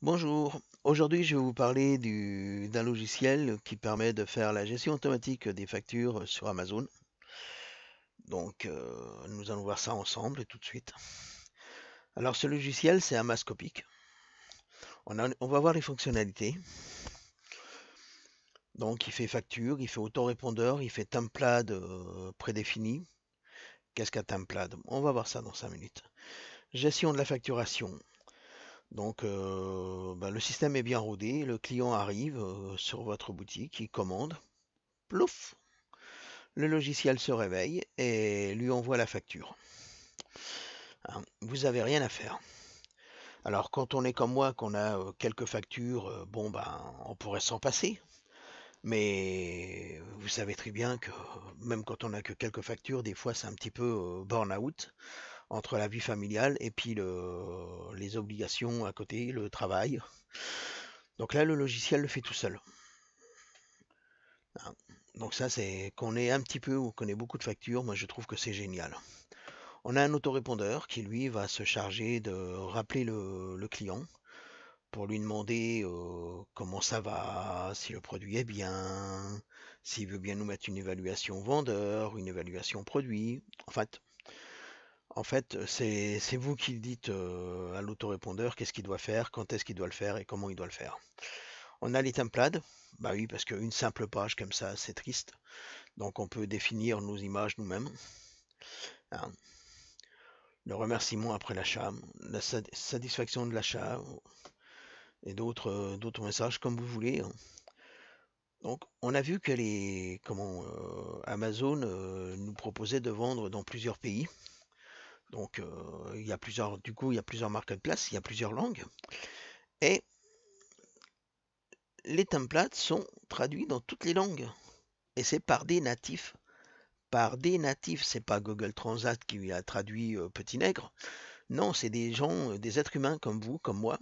Bonjour, aujourd'hui je vais vous parler d'un logiciel qui permet de faire la gestion automatique des factures sur Amazon. Donc nous allons voir ça ensemble tout de suite. Alors ce logiciel c'est Amascopic. On va voir les fonctionnalités. Donc il fait facture, il fait autorépondeur, il fait template prédéfini. Qu'est-ce qu'un template? On va voir ça dans 5 minutes. Gestion de la facturation. Donc le système est bien rodé, le client arrive sur votre boutique, il commande, plouf, le logiciel se réveille et lui envoie la facture. Hein, vous n'avez rien à faire. Alors quand on est comme moi, qu'on a quelques factures, on pourrait s'en passer. Mais vous savez très bien que même quand on n'a que quelques factures, des fois c'est un petit peu burn-out entre la vie familiale et puis les obligations à côté, le travail. Donc là, le logiciel le fait tout seul. Hein. Donc ça, c'est qu'on ait un petit peu ou qu'on ait beaucoup de factures, moi je trouve que c'est génial. On a un autorépondeur qui, lui, va se charger de rappeler le client pour lui demander comment ça va, si le produit est bien, s'il veut bien nous mettre une évaluation vendeur, une évaluation produit. En fait, c'est vous qui dites à l'autorépondeur qu'est-ce qu'il doit faire, quand est-ce qu'il doit le faire et comment il doit le faire. On a les templates. Bah oui, parce qu'une simple page comme ça, c'est triste. Donc on peut définir nos images nous-mêmes. Hein. Le remerciement après l'achat, la satisfaction de l'achat et d'autres messages comme vous voulez. Hein. Donc on a vu que Amazon nous proposait de vendre dans plusieurs pays. Donc il y a plusieurs marketplaces, il y a plusieurs langues. Et les templates sont traduits dans toutes les langues. Et c'est par des natifs. Par des natifs, c'est pas Google Translate qui a traduit Petit Nègre. Non, c'est des gens, des êtres humains comme vous, comme moi.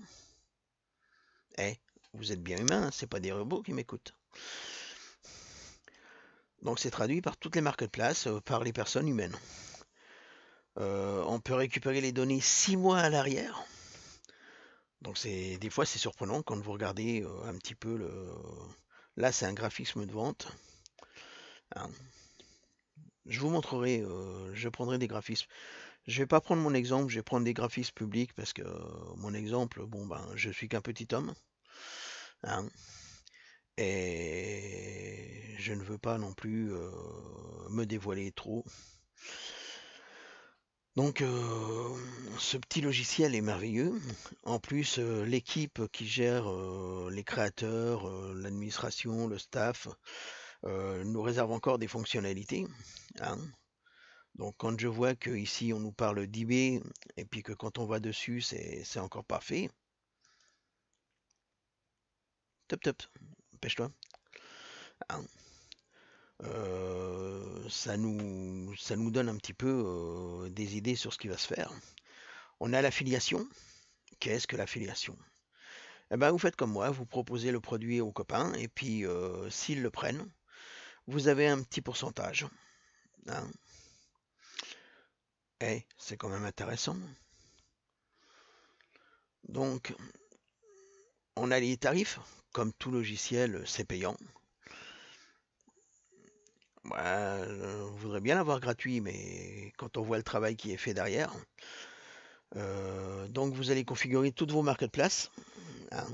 Eh, vous êtes bien humains, c'est pas des robots qui m'écoutent. Donc c'est traduit par toutes les marketplaces, par les personnes humaines. On peut récupérer les données 6 mois à l'arrière. Donc des fois c'est surprenant quand vous regardez un petit peu le. Là c'est un graphisme de vente. Hein. Je vous montrerai, je prendrai des graphismes. Je vais pas prendre mon exemple, je vais prendre des graphismes publics parce que mon exemple, je suis qu'un petit homme. Hein. Et je ne veux pas non plus me dévoiler trop. Donc ce petit logiciel est merveilleux. En plus, l'équipe qui gère les créateurs, l'administration, le staff, nous réserve encore des fonctionnalités. Hein. Donc quand je vois qu'ici on nous parle d'eBay et puis que quand on va dessus c'est encore parfait. Top top, pêche-toi. Hein. Ça nous donne un petit peu des idées sur ce qui va se faire. On a l'affiliation. Qu'est-ce que l'affiliation? Eh ben, vous faites comme moi, vous proposez le produit aux copains et puis s'ils le prennent, vous avez un petit pourcentage. Hein. C'est quand même intéressant. Donc, on a les tarifs. Comme tout logiciel, c'est payant. On voudrait bien l'avoir gratuit, mais quand on voit le travail qui est fait derrière, donc vous allez configurer toutes vos marketplaces. Hein.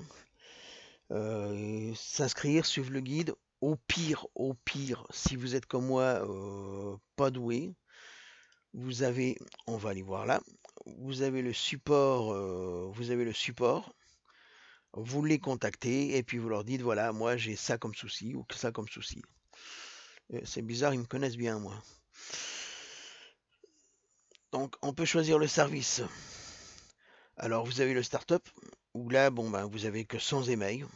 S'inscrire, suivre le guide. Au pire, si vous êtes comme moi, pas doué, vous avez, on va aller voir là, vous avez le support, vous les contactez et puis vous leur dites voilà, moi j'ai ça comme souci ou ça comme souci. C'est bizarre, ils me connaissent bien moi. Donc on peut choisir le service. Alors vous avez le startup où là, vous avez que 100 emails.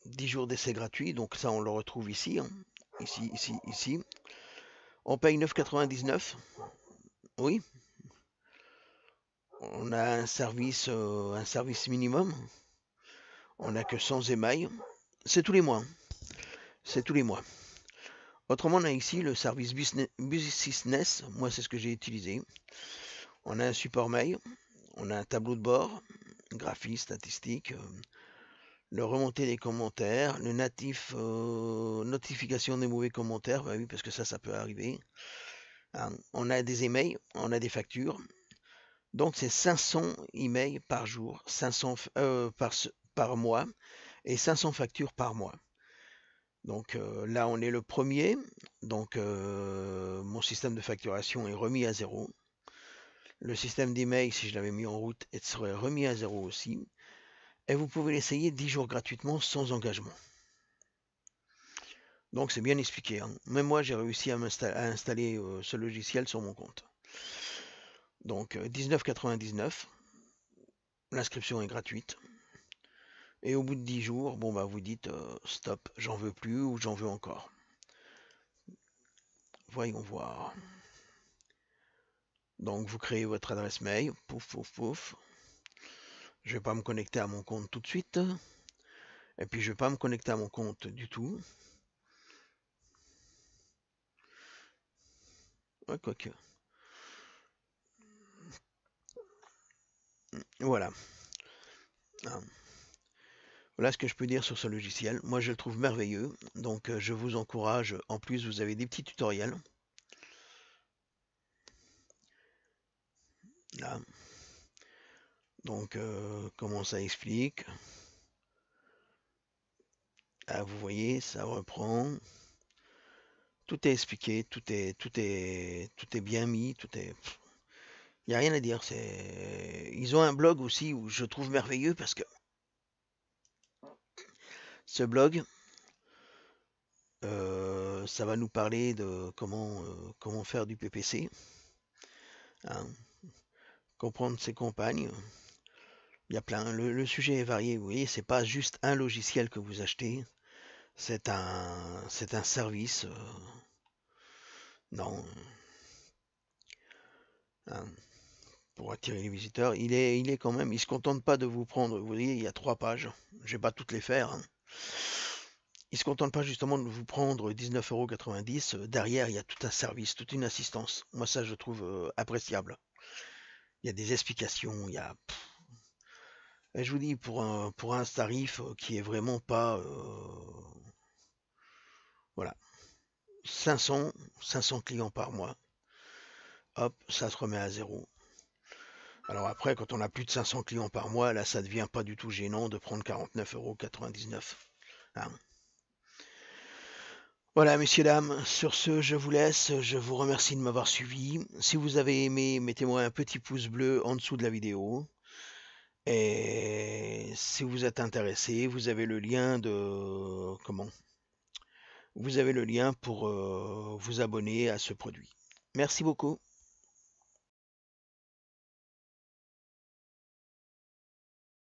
10 jours d'essai gratuit, donc ça on le retrouve ici, hein. Ici. On paye 9,99. Oui, on a un service minimum. On n'a que 100 emails. C'est tous les mois. Hein. C'est tous les mois. Autrement, on a ici le service business. Moi, c'est ce que j'ai utilisé. On a un support mail, on a un tableau de bord, graphique, statistique, le remonter des commentaires, le natif notification des mauvais commentaires, bah oui, parce que ça peut arriver. Hein. On a des emails, on a des factures. Donc c'est 500 emails par jour, 500 par mois et 500 factures par mois. Donc là on est le premier, donc mon système de facturation est remis à zéro. Le système d'email, si je l'avais mis en route, serait remis à zéro aussi. Et vous pouvez l'essayer 10 jours gratuitement sans engagement. Donc c'est bien expliqué. Hein. Même moi j'ai réussi à installer ce logiciel sur mon compte. Donc 19,99. L'inscription est gratuite. Et au bout de 10 jours, bon bah vous dites stop, j'en veux plus ou j'en veux encore. Voyons voir. Donc vous créez votre adresse mail, pouf pouf pouf. Je vais pas me connecter à mon compte tout de suite. Et puis je vais pas me connecter à mon compte du tout. Ouais, quoique. Voilà. Voilà ce que je peux dire sur ce logiciel. Moi je le trouve merveilleux. Donc je vous encourage. En plus vous avez des petits tutoriels. Là. Donc comment ça explique. Ah, vous voyez, ça reprend. Tout est expliqué, tout est bien mis, il n'y a rien à dire. Ils ont un blog aussi où je trouve merveilleux parce que ce blog, ça va nous parler de comment faire du PPC, hein, comprendre ses compagnes. Il y a plein. Le sujet est varié. Vous voyez, c'est pas juste un logiciel que vous achetez, c'est un service. Non. Hein, pour attirer les visiteurs, il est quand même, il se contente pas de vous prendre, vous voyez, il y a 3 pages, je vais pas toutes les faire. Hein. Il se contente pas justement de vous prendre 19,90 €, derrière il y a tout un service, toute une assistance. Moi ça je trouve appréciable. Il y a des explications, il y a... Et je vous dis, pour un tarif qui est vraiment pas... voilà, 500 clients par mois, hop, ça se remet à zéro. Alors après, quand on a plus de 500 clients par mois, là, ça devient pas du tout gênant de prendre 49,99 €. Hein. Voilà, messieurs, dames, sur ce, je vous laisse. Je vous remercie de m'avoir suivi. Si vous avez aimé, mettez-moi un petit pouce bleu en dessous de la vidéo. Et si vous êtes intéressé, vous avez le lien de... Comment? Vous avez le lien pour vous abonner à ce produit. Merci beaucoup.